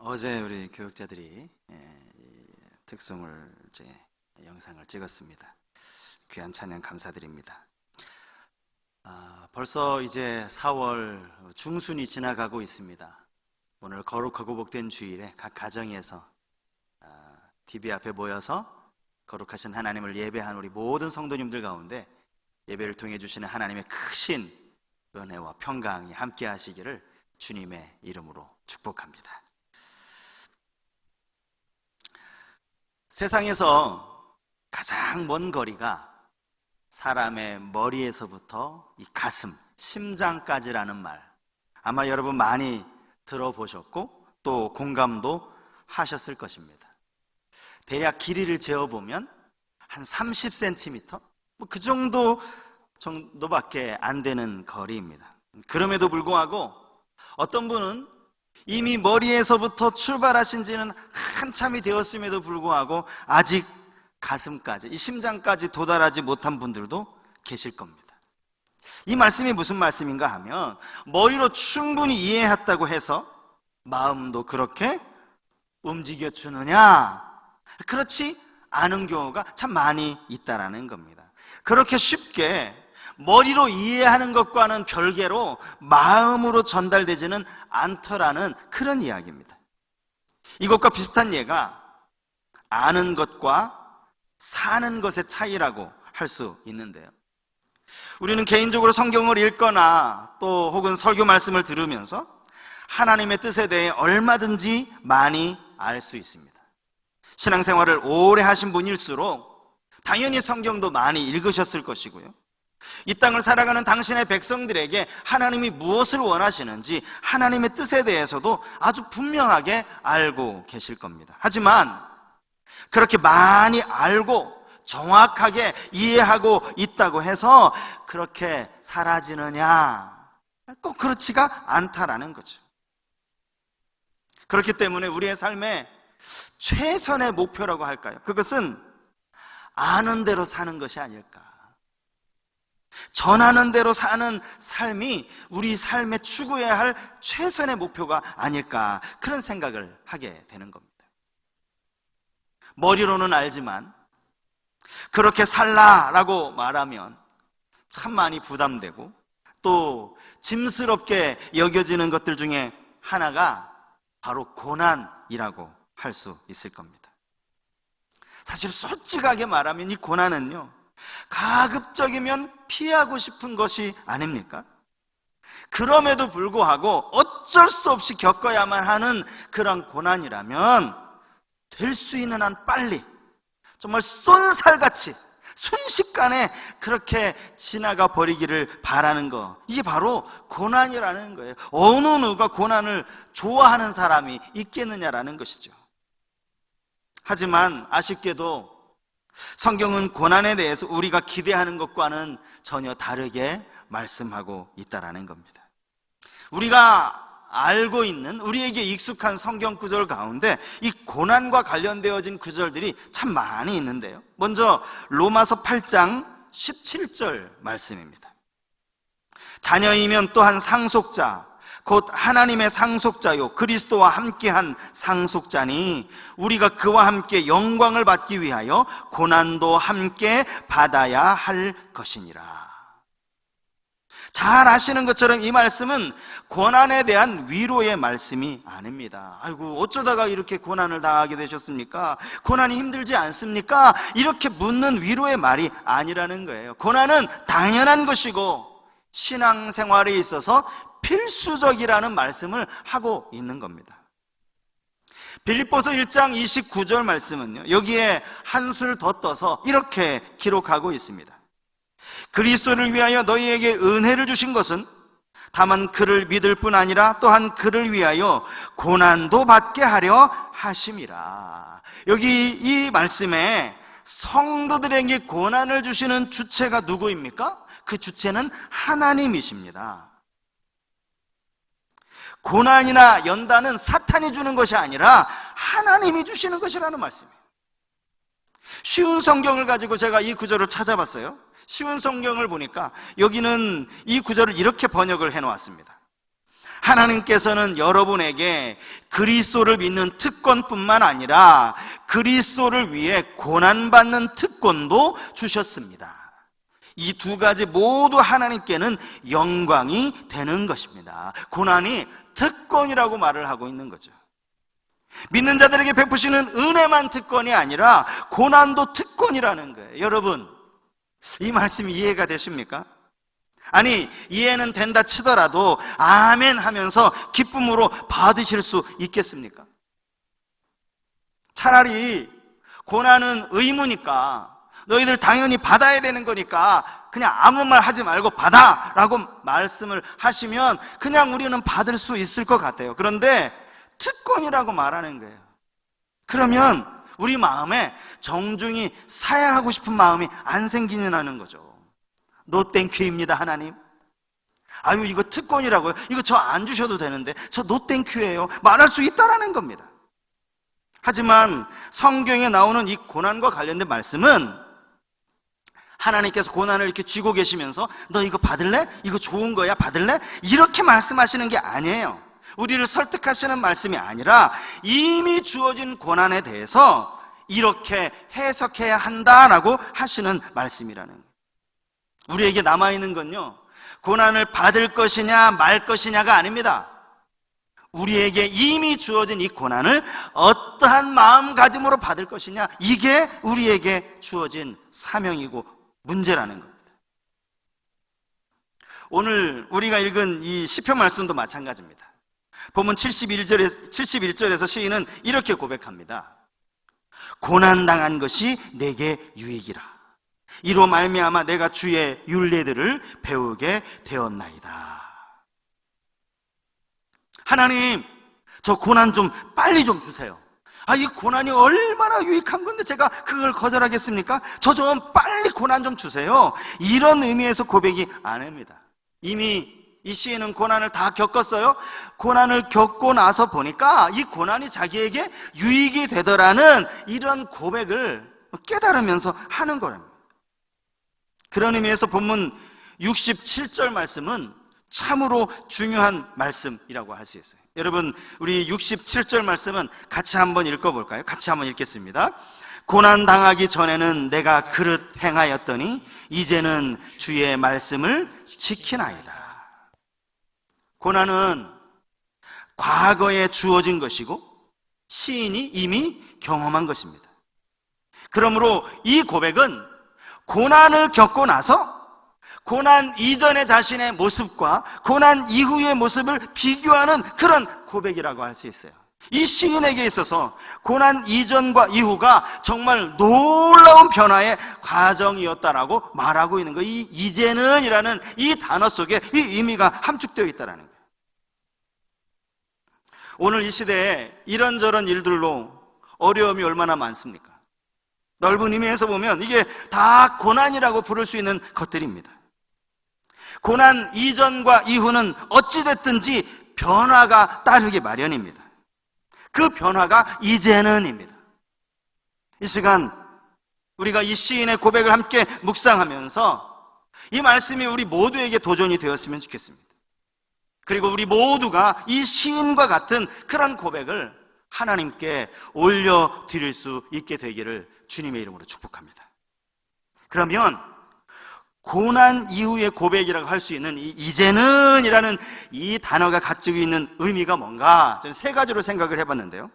어제 우리 교육자들이 이 특송을 영상을 찍었습니다. 귀한 찬양 감사드립니다. 벌써 이제 4월 중순이 지나가고 있습니다. 오늘 거룩하고 복된 주일에 각 가정에서 TV 앞에 모여서 거룩하신 하나님을 예배한 우리 모든 성도님들 가운데 예배를 통해 주시는 하나님의 크신 은혜와 평강이 함께 하시기를 주님의 이름으로 축복합니다. 세상에서 가장 먼 거리가 사람의 머리에서부터 이 가슴, 심장까지라는 말, 아마 여러분 많이 들어보셨고 또 공감도 하셨을 것입니다. 대략 길이를 재어보면 한 30cm? 그 정도밖에 안 되는 거리입니다. 그럼에도 불구하고 어떤 분은 이미 머리에서부터 출발하신 지는 한참이 되었음에도 불구하고 아직 가슴까지, 이 심장까지 도달하지 못한 분들도 계실 겁니다. 이 말씀이 무슨 말씀인가 하면 머리로 충분히 이해했다고 해서 마음도 그렇게 움직여주느냐? 그렇지 않은 경우가 참 많이 있다라는 겁니다. 그렇게 쉽게 머리로 이해하는 것과는 별개로 마음으로 전달되지는 않더라는 그런 이야기입니다. 이것과 비슷한 예가 아는 것과 사는 것의 차이라고 할 수 있는데요. 우리는 개인적으로 성경을 읽거나 또 혹은 설교 말씀을 들으면서 하나님의 뜻에 대해 얼마든지 많이 알 수 있습니다. 신앙생활을 오래 하신 분일수록 당연히 성경도 많이 읽으셨을 것이고요. 이 땅을 살아가는 당신의 백성들에게 하나님이 무엇을 원하시는지 하나님의 뜻에 대해서도 아주 분명하게 알고 계실 겁니다. 하지만 그렇게 많이 알고 정확하게 이해하고 있다고 해서 그렇게 사라지느냐? 꼭 그렇지가 않다라는 거죠. 그렇기 때문에 우리의 삶의 최선의 목표라고 할까요? 그것은 아는 대로 사는 것이 아닐까. 전하는 대로 사는 삶이 우리 삶에 추구해야 할 최선의 목표가 아닐까, 그런 생각을 하게 되는 겁니다. 머리로는 알지만 그렇게 살라라고 말하면 참 많이 부담되고 또 짐스럽게 여겨지는 것들 중에 하나가 바로 고난이라고 할 수 있을 겁니다. 사실 솔직하게 말하면 이 고난은요, 가급적이면 피하고 싶은 것이 아닙니까? 그럼에도 불구하고 어쩔 수 없이 겪어야만 하는 그런 고난이라면 될 수 있는 한 빨리, 정말 쏜살같이 순식간에 그렇게 지나가 버리기를 바라는 거, 이게 바로 고난이라는 거예요. 어느 누가 고난을 좋아하는 사람이 있겠느냐라는 것이죠. 하지만 아쉽게도 성경은 고난에 대해서 우리가 기대하는 것과는 전혀 다르게 말씀하고 있다라는 겁니다. 우리가 알고 있는, 우리에게 익숙한 성경 구절 가운데 이 고난과 관련되어진 구절들이 참 많이 있는데요. 먼저 로마서 8장 17절 말씀입니다. 자녀이면 또한 상속자, 곧 하나님의 상속자요 그리스도와 함께한 상속자니 우리가 그와 함께 영광을 받기 위하여 고난도 함께 받아야 할 것이니라. 잘 아시는 것처럼 이 말씀은 고난에 대한 위로의 말씀이 아닙니다. 아이고, 어쩌다가 이렇게 고난을 당하게 되셨습니까? 고난이 힘들지 않습니까? 이렇게 묻는 위로의 말이 아니라는 거예요. 고난은 당연한 것이고 신앙생활에 있어서 필수적이라는 말씀을 하고 있는 겁니다. 빌립보서 1장 29절 말씀은요, 여기에 한술 더 떠서 이렇게 기록하고 있습니다. 그리스도를 위하여 너희에게 은혜를 주신 것은 다만 그를 믿을 뿐 아니라 또한 그를 위하여 고난도 받게 하려 하심이라. 여기 이 말씀에 성도들에게 고난을 주시는 주체가 누구입니까? 그 주체는 하나님이십니다. 고난이나 연단은 사탄이 주는 것이 아니라 하나님이 주시는 것이라는 말씀이에요. 쉬운 성경을 가지고 제가 이 구절을 찾아봤어요. 쉬운 성경을 보니까 여기는 이 구절을 이렇게 번역을 해놓았습니다. 하나님께서는 여러분에게 그리스도를 믿는 특권뿐만 아니라 그리스도를 위해 고난받는 특권도 주셨습니다. 이 두 가지 모두 하나님께는 영광이 되는 것입니다. 고난이 특권이라고 말을 하고 있는 거죠. 믿는 자들에게 베푸시는 은혜만 특권이 아니라 고난도 특권이라는 거예요. 여러분, 이 말씀이 이해가 되십니까? 아니, 이해는 된다 치더라도 아멘 하면서 기쁨으로 받으실 수 있겠습니까? 차라리 고난은 의무니까, 너희들 당연히 받아야 되는 거니까 그냥 아무 말 하지 말고 받아 라고 말씀을 하시면 그냥 우리는 받을 수 있을 것 같아요. 그런데 특권이라고 말하는 거예요. 그러면 우리 마음에 정중히 사양하고 싶은 마음이 안 생기는 거죠. 노 땡큐입니다, 하나님. 아유, 이거 특권이라고요? 이거 저 안 주셔도 되는데 저 노 땡큐예요 말할 수 있다라는 겁니다. 하지만 성경에 나오는 이 고난과 관련된 말씀은 하나님께서 고난을 이렇게 쥐고 계시면서 너 이거 받을래? 이거 좋은 거야, 받을래? 이렇게 말씀하시는 게 아니에요. 우리를 설득하시는 말씀이 아니라 이미 주어진 고난에 대해서 이렇게 해석해야 한다라고 하시는 말씀이라는 거예요. 우리에게 남아있는 건요, 고난을 받을 것이냐 말 것이냐가 아닙니다. 우리에게 이미 주어진 이 고난을 어떠한 마음가짐으로 받을 것이냐, 이게 우리에게 주어진 사명이고 문제라는 겁니다. 오늘 우리가 읽은 이 시편 말씀도 마찬가지입니다. 본문 71절에서 시인은 이렇게 고백합니다. 고난당한 것이 내게 유익이라. 이로 말미암아 내가 주의 율례들을 배우게 되었나이다. 하나님, 저 고난 좀 빨리 좀 주세요. 이 고난이 얼마나 유익한 건데 제가 그걸 거절하겠습니까? 저 좀 빨리 고난 좀 주세요. 이런 의미에서 고백이 아닙니다. 이미 이 시인은 고난을 다 겪었어요. 고난을 겪고 나서 보니까 이 고난이 자기에게 유익이 되더라는 이런 고백을 깨달으면서 하는 거랍니다. 그런 의미에서 본문 67절 말씀은 참으로 중요한 말씀이라고 할 수 있어요. 여러분, 우리 67절 말씀은 같이 한번 읽어볼까요? 같이 한번 읽겠습니다. 고난 당하기 전에는 내가 그릇 행하였더니 이제는 주의 말씀을 지키나이다. 고난은 과거에 주어진 것이고 시인이 이미 경험한 것입니다. 그러므로 이 고백은 고난을 겪고 나서 고난 이전의 자신의 모습과 고난 이후의 모습을 비교하는 그런 고백이라고 할 수 있어요. 이 시인에게 있어서 고난 이전과 이후가 정말 놀라운 변화의 과정이었다라고 말하고 있는 거예요. 이 이제는 이라는 이 단어 속에 이 의미가 함축되어 있다는 거예요. 오늘 이 시대에 이런저런 일들로 어려움이 얼마나 많습니까? 넓은 의미에서 보면 이게 다 고난이라고 부를 수 있는 것들입니다. 고난 이전과 이후는 어찌됐든지 변화가 따르기 마련입니다. 그 변화가 이제는입니다. 이 시간 우리가 이 시인의 고백을 함께 묵상하면서 이 말씀이 우리 모두에게 도전이 되었으면 좋겠습니다. 그리고 우리 모두가 이 시인과 같은 그런 고백을 하나님께 올려드릴 수 있게 되기를 주님의 이름으로 축복합니다. 그러면 고난 이후의 고백이라고 할 수 있는 이 이제는 이라는 이 단어가 가지고 있는 의미가 뭔가 저는 세 가지로 생각을 해봤는데요.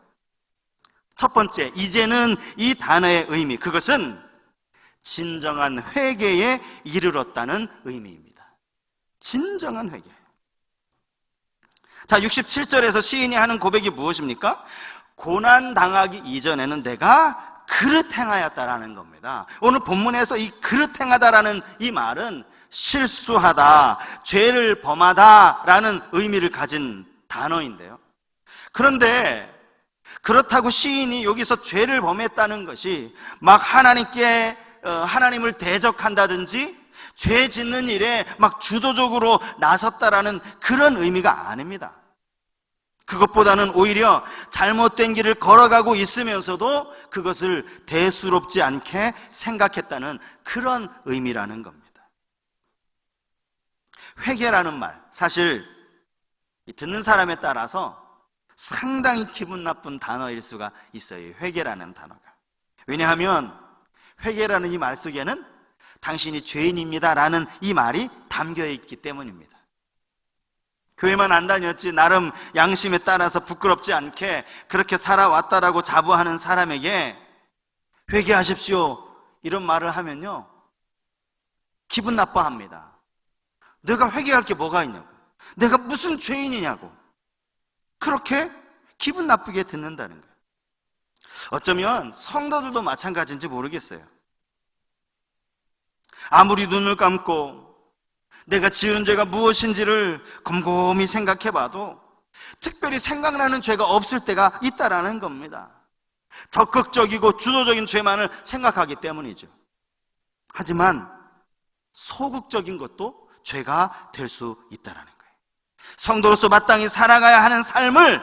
첫 번째, 이제는 이 단어의 의미, 그것은 진정한 회개에 이르렀다는 의미입니다. 진정한 회개. 자, 67절에서 시인이 하는 고백이 무엇입니까? 고난 당하기 이전에는 내가 그릇 행하였다라는 겁니다. 오늘 본문에서 이 그릇 행하다라는 이 말은 실수하다, 죄를 범하다라는 의미를 가진 단어인데요. 그런데 그렇다고 시인이 여기서 죄를 범했다는 것이 막 하나님께 하나님을 대적한다든지 죄 짓는 일에 막 주도적으로 나섰다라는 그런 의미가 아닙니다. 그것보다는 오히려 잘못된 길을 걸어가고 있으면서도 그것을 대수롭지 않게 생각했다는 그런 의미라는 겁니다. 회개라는 말, 사실 듣는 사람에 따라서 상당히 기분 나쁜 단어일 수가 있어요. 회개라는 단어가. 왜냐하면 회개라는 이 말 속에는 당신이 죄인입니다라는 이 말이 담겨 있기 때문입니다. 교회만 안 다녔지 나름 양심에 따라서 부끄럽지 않게 그렇게 살아왔다라고 자부하는 사람에게 회개하십시오 이런 말을 하면요, 기분 나빠합니다. 내가 회개할 게 뭐가 있냐고, 내가 무슨 죄인이냐고, 그렇게 기분 나쁘게 듣는다는 거예요. 어쩌면 성도들도 마찬가지인지 모르겠어요. 아무리 눈을 감고 내가 지은 죄가 무엇인지를 곰곰이 생각해봐도 특별히 생각나는 죄가 없을 때가 있다라는 겁니다. 적극적이고 주도적인 죄만을 생각하기 때문이죠. 하지만 소극적인 것도 죄가 될 수 있다라는 거예요. 성도로서 마땅히 살아가야 하는 삶을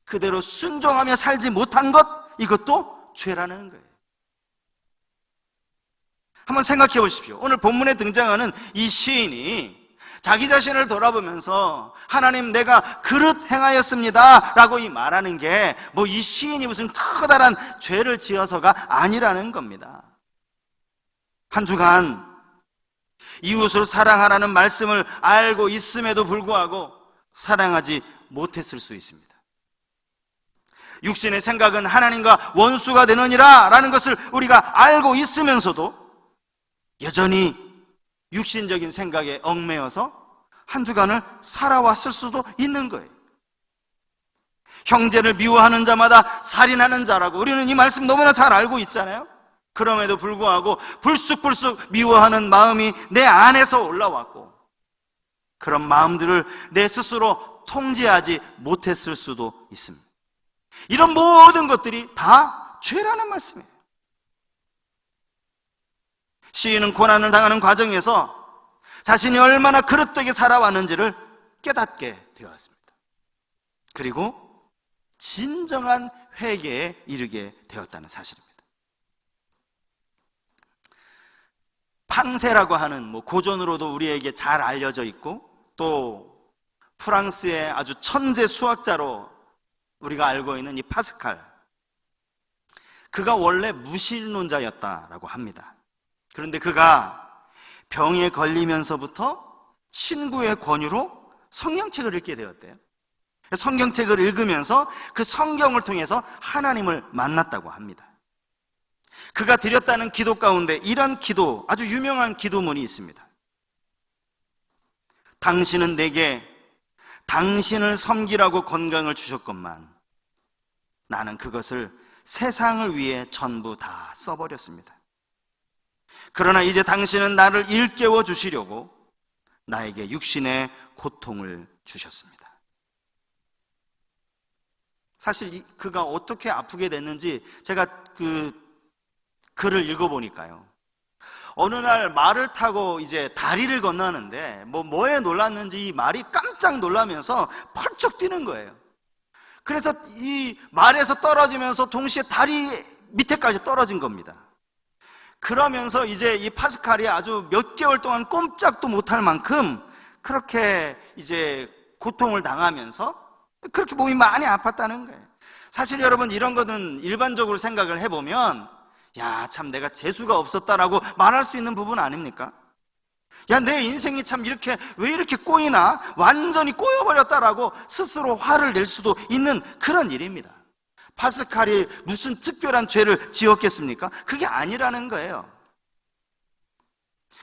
그대로 순종하며 살지 못한 것, 이것도 죄라는 거예요. 한번 생각해 보십시오. 오늘 본문에 등장하는 이 시인이 자기 자신을 돌아보면서 하나님 내가 그릇 행하였습니다 라고 이 말하는 게 뭐 이 시인이 무슨 커다란 죄를 지어서가 아니라는 겁니다. 한 주간 이웃을 사랑하라는 말씀을 알고 있음에도 불구하고 사랑하지 못했을 수 있습니다. 육신의 생각은 하나님과 원수가 되느니라 라는 것을 우리가 알고 있으면서도 여전히 육신적인 생각에 얽매여서 한 주간을 살아왔을 수도 있는 거예요. 형제를 미워하는 자마다 살인하는 자라고 우리는 이 말씀 너무나 잘 알고 있잖아요. 그럼에도 불구하고 불쑥불쑥 미워하는 마음이 내 안에서 올라왔고 그런 마음들을 내 스스로 통제하지 못했을 수도 있습니다. 이런 모든 것들이 다 죄라는 말씀이에요. 시인은 고난을 당하는 과정에서 자신이 얼마나 그릇되게 살아왔는지를 깨닫게 되었습니다. 그리고 진정한 회개에 이르게 되었다는 사실입니다. 팡세라고 하는 고전으로도 우리에게 잘 알려져 있고 또 프랑스의 아주 천재 수학자로 우리가 알고 있는 이 파스칼, 그가 원래 무신론자였다라고 합니다. 그런데 그가 병에 걸리면서부터 친구의 권유로 성경책을 읽게 되었대요. 성경책을 읽으면서 그 성경을 통해서 하나님을 만났다고 합니다. 그가 드렸다는 기도 가운데 이런 기도, 아주 유명한 기도문이 있습니다. 당신은 내게 당신을 섬기라고 건강을 주셨건만 나는 그것을 세상을 위해 전부 다 써버렸습니다. 그러나 이제 당신은 나를 일깨워 주시려고 나에게 육신의 고통을 주셨습니다. 사실 그가 어떻게 아프게 됐는지 제가 그 글을 읽어보니까요, 어느 날 말을 타고 이제 다리를 건너는데 뭐에 놀랐는지 이 말이 깜짝 놀라면서 펄쩍 뛰는 거예요. 그래서 이 말에서 떨어지면서 동시에 다리 밑에까지 떨어진 겁니다. 그러면서 이제 이 파스칼이 아주 몇 개월 동안 꼼짝도 못할 만큼 그렇게 이제 고통을 당하면서 그렇게 몸이 많이 아팠다는 거예요. 사실 여러분, 이런 거는 일반적으로 생각을 해보면 야, 참 내가 재수가 없었다라고 말할 수 있는 부분 아닙니까? 야, 내 인생이 참 이렇게 왜 이렇게 꼬이나, 완전히 꼬여버렸다라고 스스로 화를 낼 수도 있는 그런 일입니다. 파스칼이 무슨 특별한 죄를 지었겠습니까? 그게 아니라는 거예요.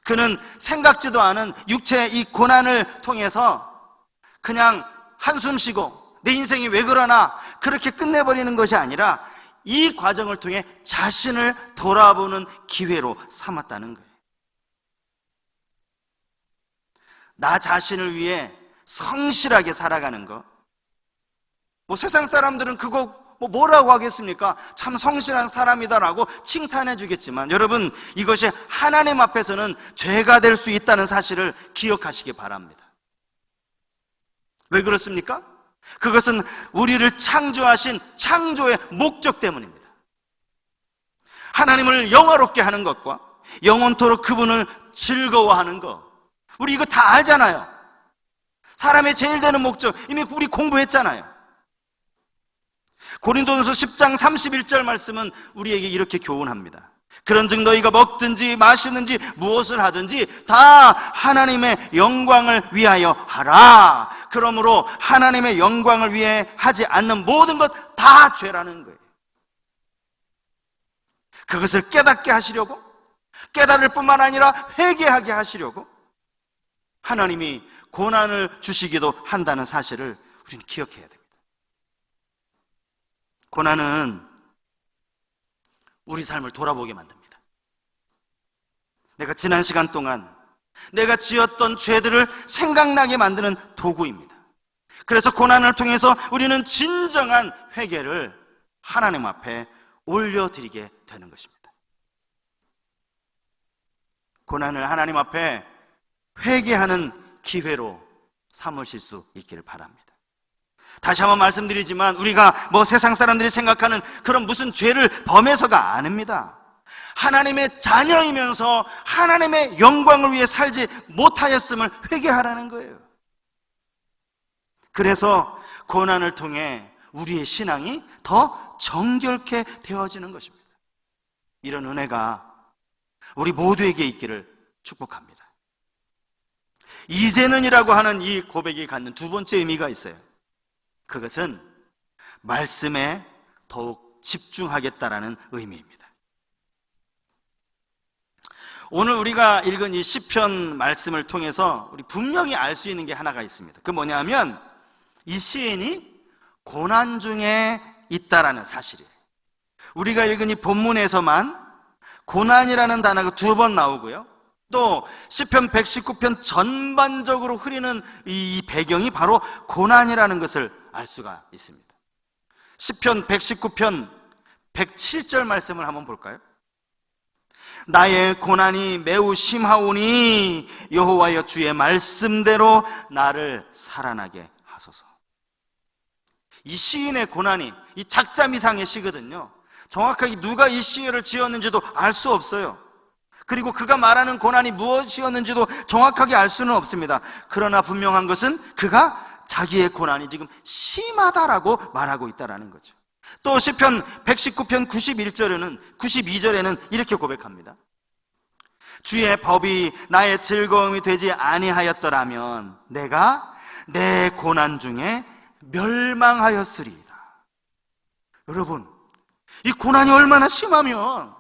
그는 생각지도 않은 육체의 이 고난을 통해서 그냥 한숨 쉬고 내 인생이 왜 그러나 그렇게 끝내버리는 것이 아니라 이 과정을 통해 자신을 돌아보는 기회로 삼았다는 거예요. 나 자신을 위해 성실하게 살아가는 것, 세상 사람들은 그거 뭐라고 하겠습니까? 참 성실한 사람이다라고 칭찬해 주겠지만 여러분, 이것이 하나님 앞에서는 죄가 될 수 있다는 사실을 기억하시기 바랍니다. 왜 그렇습니까? 그것은 우리를 창조하신 창조의 목적 때문입니다. 하나님을 영화롭게 하는 것과 영원토록 그분을 즐거워하는 것, 우리 이거 다 알잖아요. 사람의 제일 되는 목적, 이미 우리 공부했잖아요. 고린도전서 10장 31절 말씀은 우리에게 이렇게 교훈합니다. 그런즉 너희가 먹든지 마시든지 무엇을 하든지 다 하나님의 영광을 위하여 하라. 그러므로 하나님의 영광을 위해 하지 않는 모든 것 다 죄라는 거예요. 그것을 깨닫게 하시려고, 깨달을 뿐만 아니라 회개하게 하시려고 하나님이 고난을 주시기도 한다는 사실을 우리는 기억해야 됩니다. 고난은 우리 삶을 돌아보게 만듭니다. 내가 지난 시간 동안 내가 지었던 죄들을 생각나게 만드는 도구입니다. 그래서 고난을 통해서 우리는 진정한 회개를 하나님 앞에 올려드리게 되는 것입니다. 고난을 하나님 앞에 회개하는 기회로 삼으실 수 있기를 바랍니다. 다시 한번 말씀드리지만 우리가 세상 사람들이 생각하는 그런 무슨 죄를 범해서가 아닙니다. 하나님의 자녀이면서 하나님의 영광을 위해 살지 못하였음을 회개하라는 거예요. 그래서 고난을 통해 우리의 신앙이 더 정결케 되어지는 것입니다. 이런 은혜가 우리 모두에게 있기를 축복합니다. 이제는이라고 하는 이 고백이 갖는 두 번째 의미가 있어요. 그것은 말씀에 더욱 집중하겠다라는 의미입니다. 오늘 우리가 읽은 이 시편 말씀을 통해서 우리 분명히 알 수 있는 게 하나가 있습니다. 그게 뭐냐면 이 시인이 고난 중에 있다라는 사실이에요. 우리가 읽은 이 본문에서만 고난이라는 단어가 2번 나오고요, 또 시편 119편 전반적으로 흐리는 이 배경이 바로 고난이라는 것을 알 수가 있습니다. 시편 119편 107절 말씀을 한번 볼까요? 나의 고난이 매우 심하오니 여호와여 주의 말씀대로 나를 살아나게 하소서. 이 시인의 고난이 이 작자미상의 시거든요. 정확하게 누가 이 시를 지었는지도 알 수 없어요. 그리고 그가 말하는 고난이 무엇이었는지도 정확하게 알 수는 없습니다. 그러나 분명한 것은 그가 자기의 고난이 지금 심하다라고 말하고 있다는 거죠. 또 시편 119편 92절에는 이렇게 고백합니다. 주의 법이 나의 즐거움이 되지 아니하였더라면 내가 내 고난 중에 멸망하였으리이다. 여러분, 이 고난이 얼마나 심하면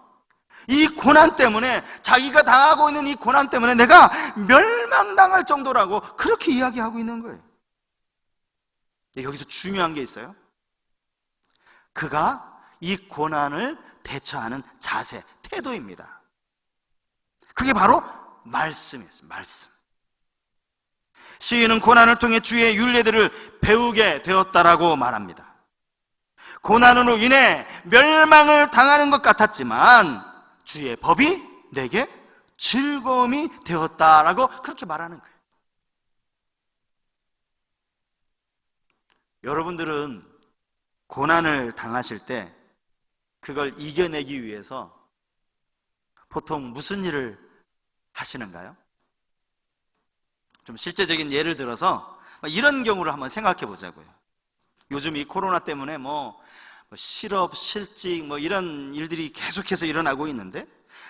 이 고난 때문에, 자기가 당하고 있는 이 고난 때문에 내가 멸망당할 정도라고 그렇게 이야기하고 있는 거예요. 여기서 중요한 게 있어요. 그가 이 고난을 대처하는 자세, 태도입니다. 그게 바로 말씀이었어요. 말씀. 시인은 고난을 통해 주의 율례들을 배우게 되었다라고 말합니다. 고난으로 인해 멸망을 당하는 것 같았지만 주의 법이 내게 즐거움이 되었다라고 그렇게 말하는 거예요. 여러분들은 고난을 당하실 때 그걸 이겨내기 위해서 보통 무슨 일을 하시는가요? 좀 실제적인 예를 들어서 이런 경우를 한번 생각해 보자고요. 요즘 이 코로나 때문에 실업, 실직 이런 일들이 계속해서 일어나고 있는데,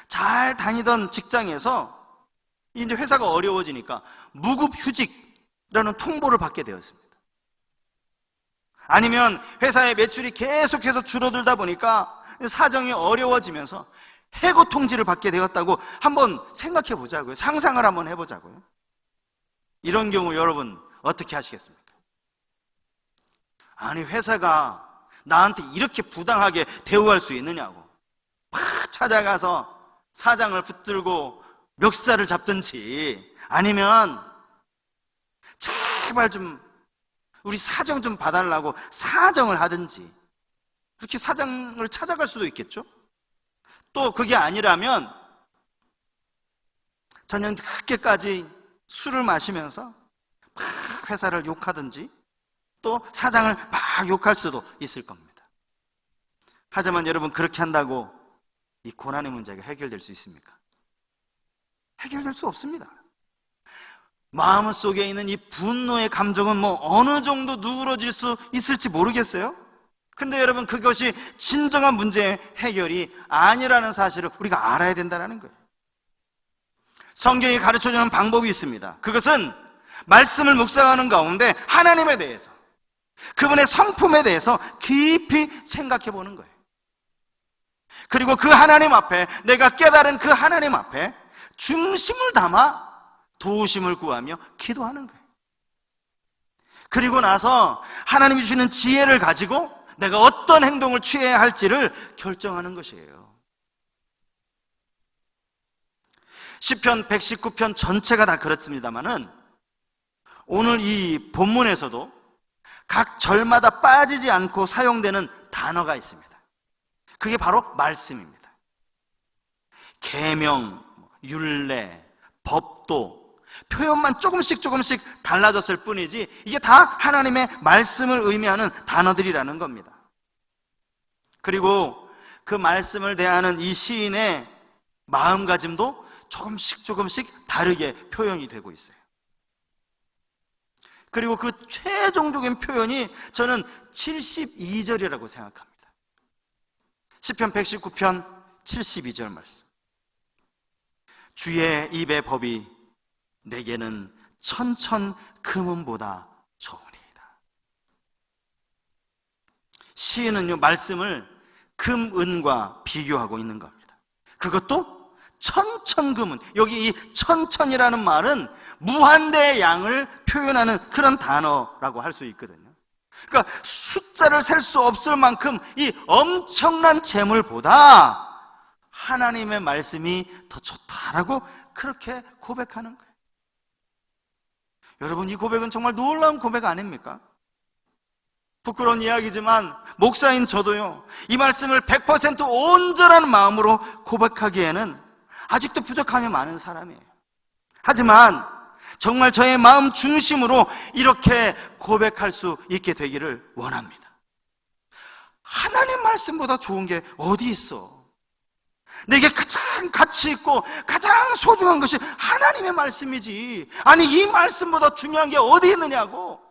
잘 다니던 직장에서 이제 회사가 어려워지니까 무급휴직이라는 통보를 받게 되었습니다. 아니면 회사의 매출이 계속해서 줄어들다 보니까 사정이 어려워지면서 해고 통지를 받게 되었다고 한번 생각해 보자고요. 상상을 한번 해보자고요. 이런 경우 여러분 어떻게 하시겠습니까? 아니, 회사가 나한테 이렇게 부당하게 대우할 수 있느냐고 막 찾아가서 사장을 붙들고 멱살을 잡든지, 아니면 제발 좀 우리 사정 좀 봐달라고 사정을 하든지, 그렇게 사장을 찾아갈 수도 있겠죠. 또 그게 아니라면 저녁 늦게까지 술을 마시면서 막 회사를 욕하든지, 또 사장을 막 욕할 수도 있을 겁니다. 하지만 여러분, 그렇게 한다고 이 고난의 문제가 해결될 수 있습니까? 해결될 수 없습니다. 마음속에 있는 이 분노의 감정은 어느 정도 누그러질 수 있을지 모르겠어요. 근데 여러분, 그것이 진정한 문제의 해결이 아니라는 사실을 우리가 알아야 된다는 거예요. 성경이 가르쳐주는 방법이 있습니다. 그것은 말씀을 묵상하는 가운데 하나님에 대해서, 그분의 성품에 대해서 깊이 생각해 보는 거예요. 그리고 그 하나님 앞에, 내가 깨달은 그 하나님 앞에 중심을 담아 도우심을 구하며 기도하는 거예요. 그리고 나서 하나님이 주시는 지혜를 가지고 내가 어떤 행동을 취해야 할지를 결정하는 것이에요. 시편 119편 전체가 다 그렇습니다만은 오늘 이 본문에서도 각 절마다 빠지지 않고 사용되는 단어가 있습니다. 그게 바로 말씀입니다. 계명, 율례, 법도, 표현만 조금씩 달라졌을 뿐이지 이게 다 하나님의 말씀을 의미하는 단어들이라는 겁니다. 그리고 그 말씀을 대하는 이 시인의 마음가짐도 조금씩 다르게 표현이 되고 있어요. 그리고 그 최종적인 표현이 저는 72절이라고 생각합니다. 시편 119편 72절 말씀. 주의 입의 법이 내게는 천천 금은보다 좋으니이다. 시인은요, 말씀을 금, 은과 비교하고 있는 겁니다. 그것도 천천금은, 여기 이 천천이라는 말은 무한대의 양을 표현하는 그런 단어라고 할 수 있거든요. 그러니까 숫자를 셀 수 없을 만큼 이 엄청난 재물보다 하나님의 말씀이 더 좋다라고 그렇게 고백하는 거예요. 여러분, 이 고백은 정말 놀라운 고백 아닙니까? 부끄러운 이야기지만 목사인 저도요, 이 말씀을 100% 온전한 마음으로 고백하기에는 아직도 부족함이 많은 사람이에요. 하지만 정말 저의 마음 중심으로 이렇게 고백할 수 있게 되기를 원합니다. 하나님 말씀보다 좋은 게 어디 있어? 내게 가장 가치 있고 가장 소중한 것이 하나님의 말씀이지, 아니 이 말씀보다 중요한 게 어디 있느냐고,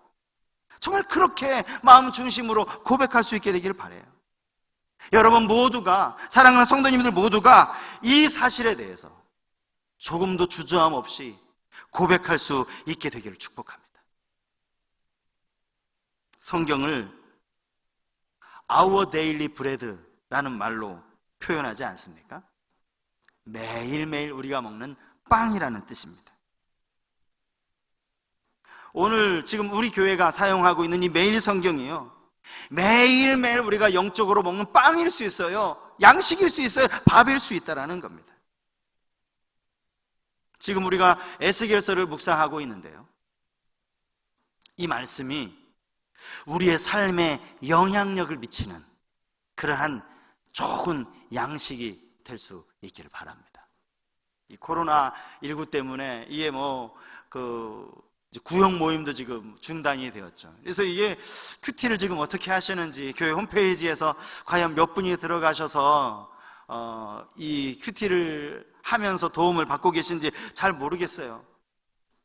정말 그렇게 마음 중심으로 고백할 수 있게 되기를 바라요. 여러분 모두가, 사랑하는 성도님들 모두가 이 사실에 대해서 조금도 주저함 없이 고백할 수 있게 되기를 축복합니다. 성경을 Our Daily Bread라는 말로 표현하지 않습니까? 매일매일 우리가 먹는 빵이라는 뜻입니다. 오늘 지금 우리 교회가 사용하고 있는 이 매일 성경이요, 매일매일 우리가 영적으로 먹는 빵일 수 있어요. 양식일 수 있어요. 밥일 수 있다라는 겁니다. 지금 우리가 에스겔서를 묵상하고 있는데요, 이 말씀이 우리의 삶에 영향력을 미치는 그러한 좋은 양식이 될 수 있기를 바랍니다. 이 코로나19 때문에 이게 구역 모임도 지금 중단이 되었죠. 그래서 이게 큐티를 지금 어떻게 하시는지, 교회 홈페이지에서 과연 몇 분이 들어가셔서 이 큐티를 하면서 도움을 받고 계신지 잘 모르겠어요.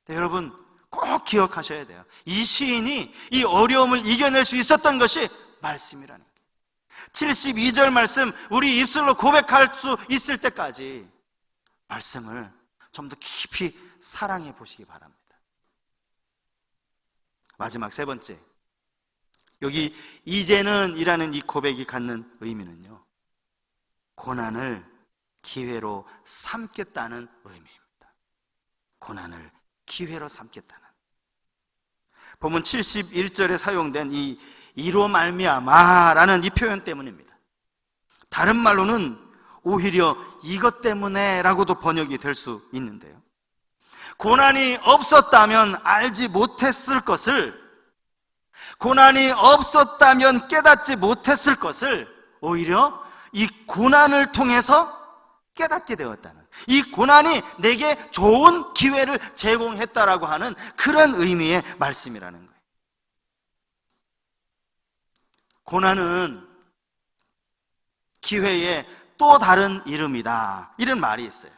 여러분 꼭 기억하셔야 돼요. 이 시인이 이 어려움을 이겨낼 수 있었던 것이 말씀이라는 거예요. 72절 말씀, 우리 입술로 고백할 수 있을 때까지 말씀을 좀 더 깊이 사랑해 보시기 바랍니다. 마지막 세 번째, 여기 이제는 이라는 이 고백이 갖는 의미는요, 고난을 기회로 삼겠다는 의미입니다. 고난을 기회로 삼겠다는. 본문 71절에 사용된 이로 말미암아라는 이 표현 때문입니다. 다른 말로는 오히려 이것 때문에 라고도 번역이 될 수 있는데요, 고난이 없었다면 알지 못했을 것을, 고난이 없었다면 깨닫지 못했을 것을 오히려 이 고난을 통해서 깨닫게 되었다는, 이 고난이 내게 좋은 기회를 제공했다라고 하는 그런 의미의 말씀이라는 거예요. 고난은 기회의 또 다른 이름이다, 이런 말이 있어요.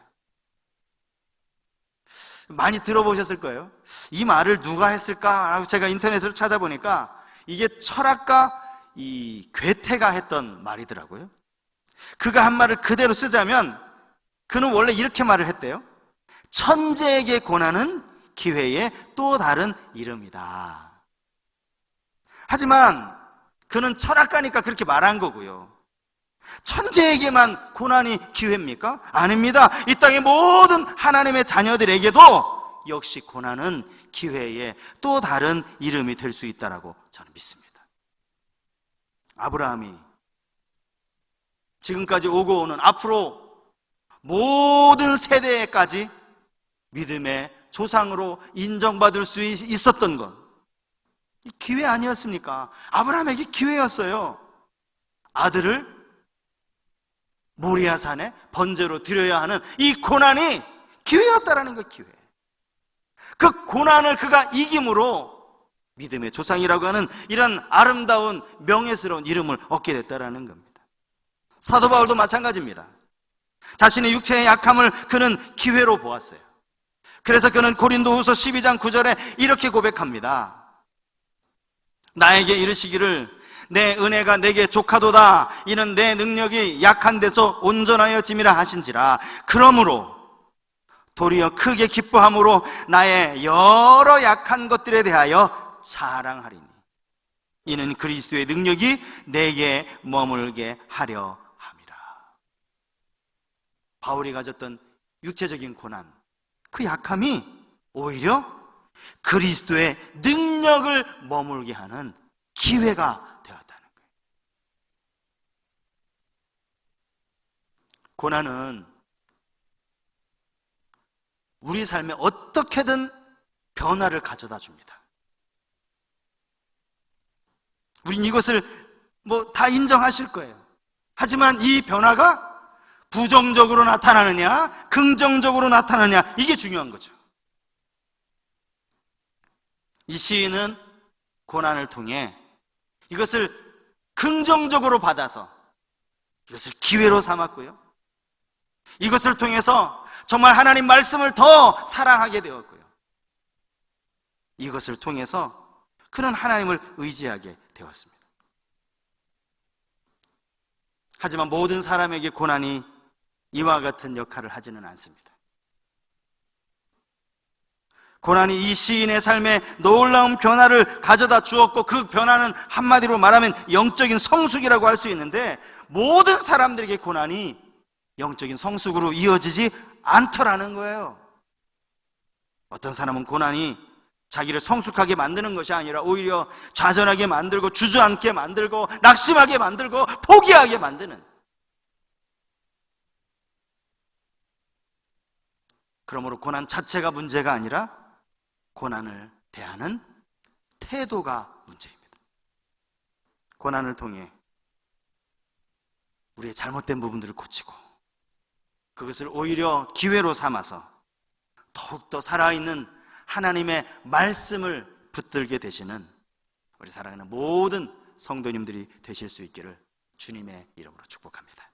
많이 들어보셨을 거예요. 이 말을 누가 했을까? 제가 인터넷으로 찾아보니까 이게 철학가 이 괴테가 했던 말이더라고요. 그가 한 말을 그대로 쓰자면 그는 원래 이렇게 말을 했대요. 천재에게 고난은 기회의 또 다른 이름이다. 하지만 그는 철학가니까 그렇게 말한 거고요. 천재에게만 고난이 기회입니까? 아닙니다. 이 땅의 모든 하나님의 자녀들에게도 역시 고난은 기회의 또 다른 이름이 될 수 있다라고 저는 믿습니다. 아브라함이 지금까지 오고 오는 앞으로 모든 세대까지 믿음의 조상으로 인정받을 수 있었던 것, 기회 아니었습니까? 아브라함에게 기회였어요. 아들을 모리아산에 번제로 드려야 하는 이 고난이 기회였다라는 것, 기회. 그 고난을 그가 이김으로 믿음의 조상이라고 하는 이런 아름다운 명예스러운 이름을 얻게 됐다라는 겁니다. 사도 바울도 마찬가지입니다. 자신의 육체의 약함을 그는 기회로 보았어요. 그래서 그는 고린도후서 12장 9절에 이렇게 고백합니다. 나에게 이르시기를 내 은혜가 내게 족하도다. 이는 내 능력이 약한 데서 온전하여짐이라 하신지라. 그러므로 도리어 크게 기뻐함으로 나의 여러 약한 것들에 대하여 자랑하리니 이는 그리스도의 능력이 내게 머물게 하려 함이라. 바울이 가졌던 육체적인 고난, 그 약함이 오히려 그리스도의 능력을 머물게 하는 기회가 되었다는 거예요. 고난은 우리 삶에 어떻게든 변화를 가져다 줍니다. 우린 이것을 다 인정하실 거예요. 하지만 이 변화가 부정적으로 나타나느냐, 긍정적으로 나타나느냐, 이게 중요한 거죠. 이 시인은 고난을 통해 이것을 긍정적으로 받아서 이것을 기회로 삼았고요. 이것을 통해서 정말 하나님 말씀을 더 사랑하게 되었고요. 이것을 통해서 그는 하나님을 의지하게 되었습니다. 하지만 모든 사람에게 고난이 이와 같은 역할을 하지는 않습니다. 고난이 이 시인의 삶에 놀라운 변화를 가져다 주었고, 그 변화는 한마디로 말하면 영적인 성숙이라고 할 수 있는데, 모든 사람들에게 고난이 영적인 성숙으로 이어지지 않더라는 거예요. 어떤 사람은 고난이 자기를 성숙하게 만드는 것이 아니라 오히려 좌절하게 만들고, 주저앉게 만들고, 낙심하게 만들고, 포기하게 만드는, 그러므로 고난 자체가 문제가 아니라 고난을 대하는 태도가 문제입니다. 고난을 통해 우리의 잘못된 부분들을 고치고 그것을 오히려 기회로 삼아서 더욱더 살아있는 하나님의 말씀을 붙들게 되시는 우리 사랑하는 모든 성도님들이 되실 수 있기를 주님의 이름으로 축복합니다.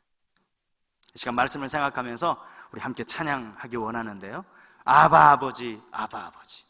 이 시간 말씀을 생각하면서 우리 함께 찬양하기 원하는데요. 아바 아버지, 아바 아버지.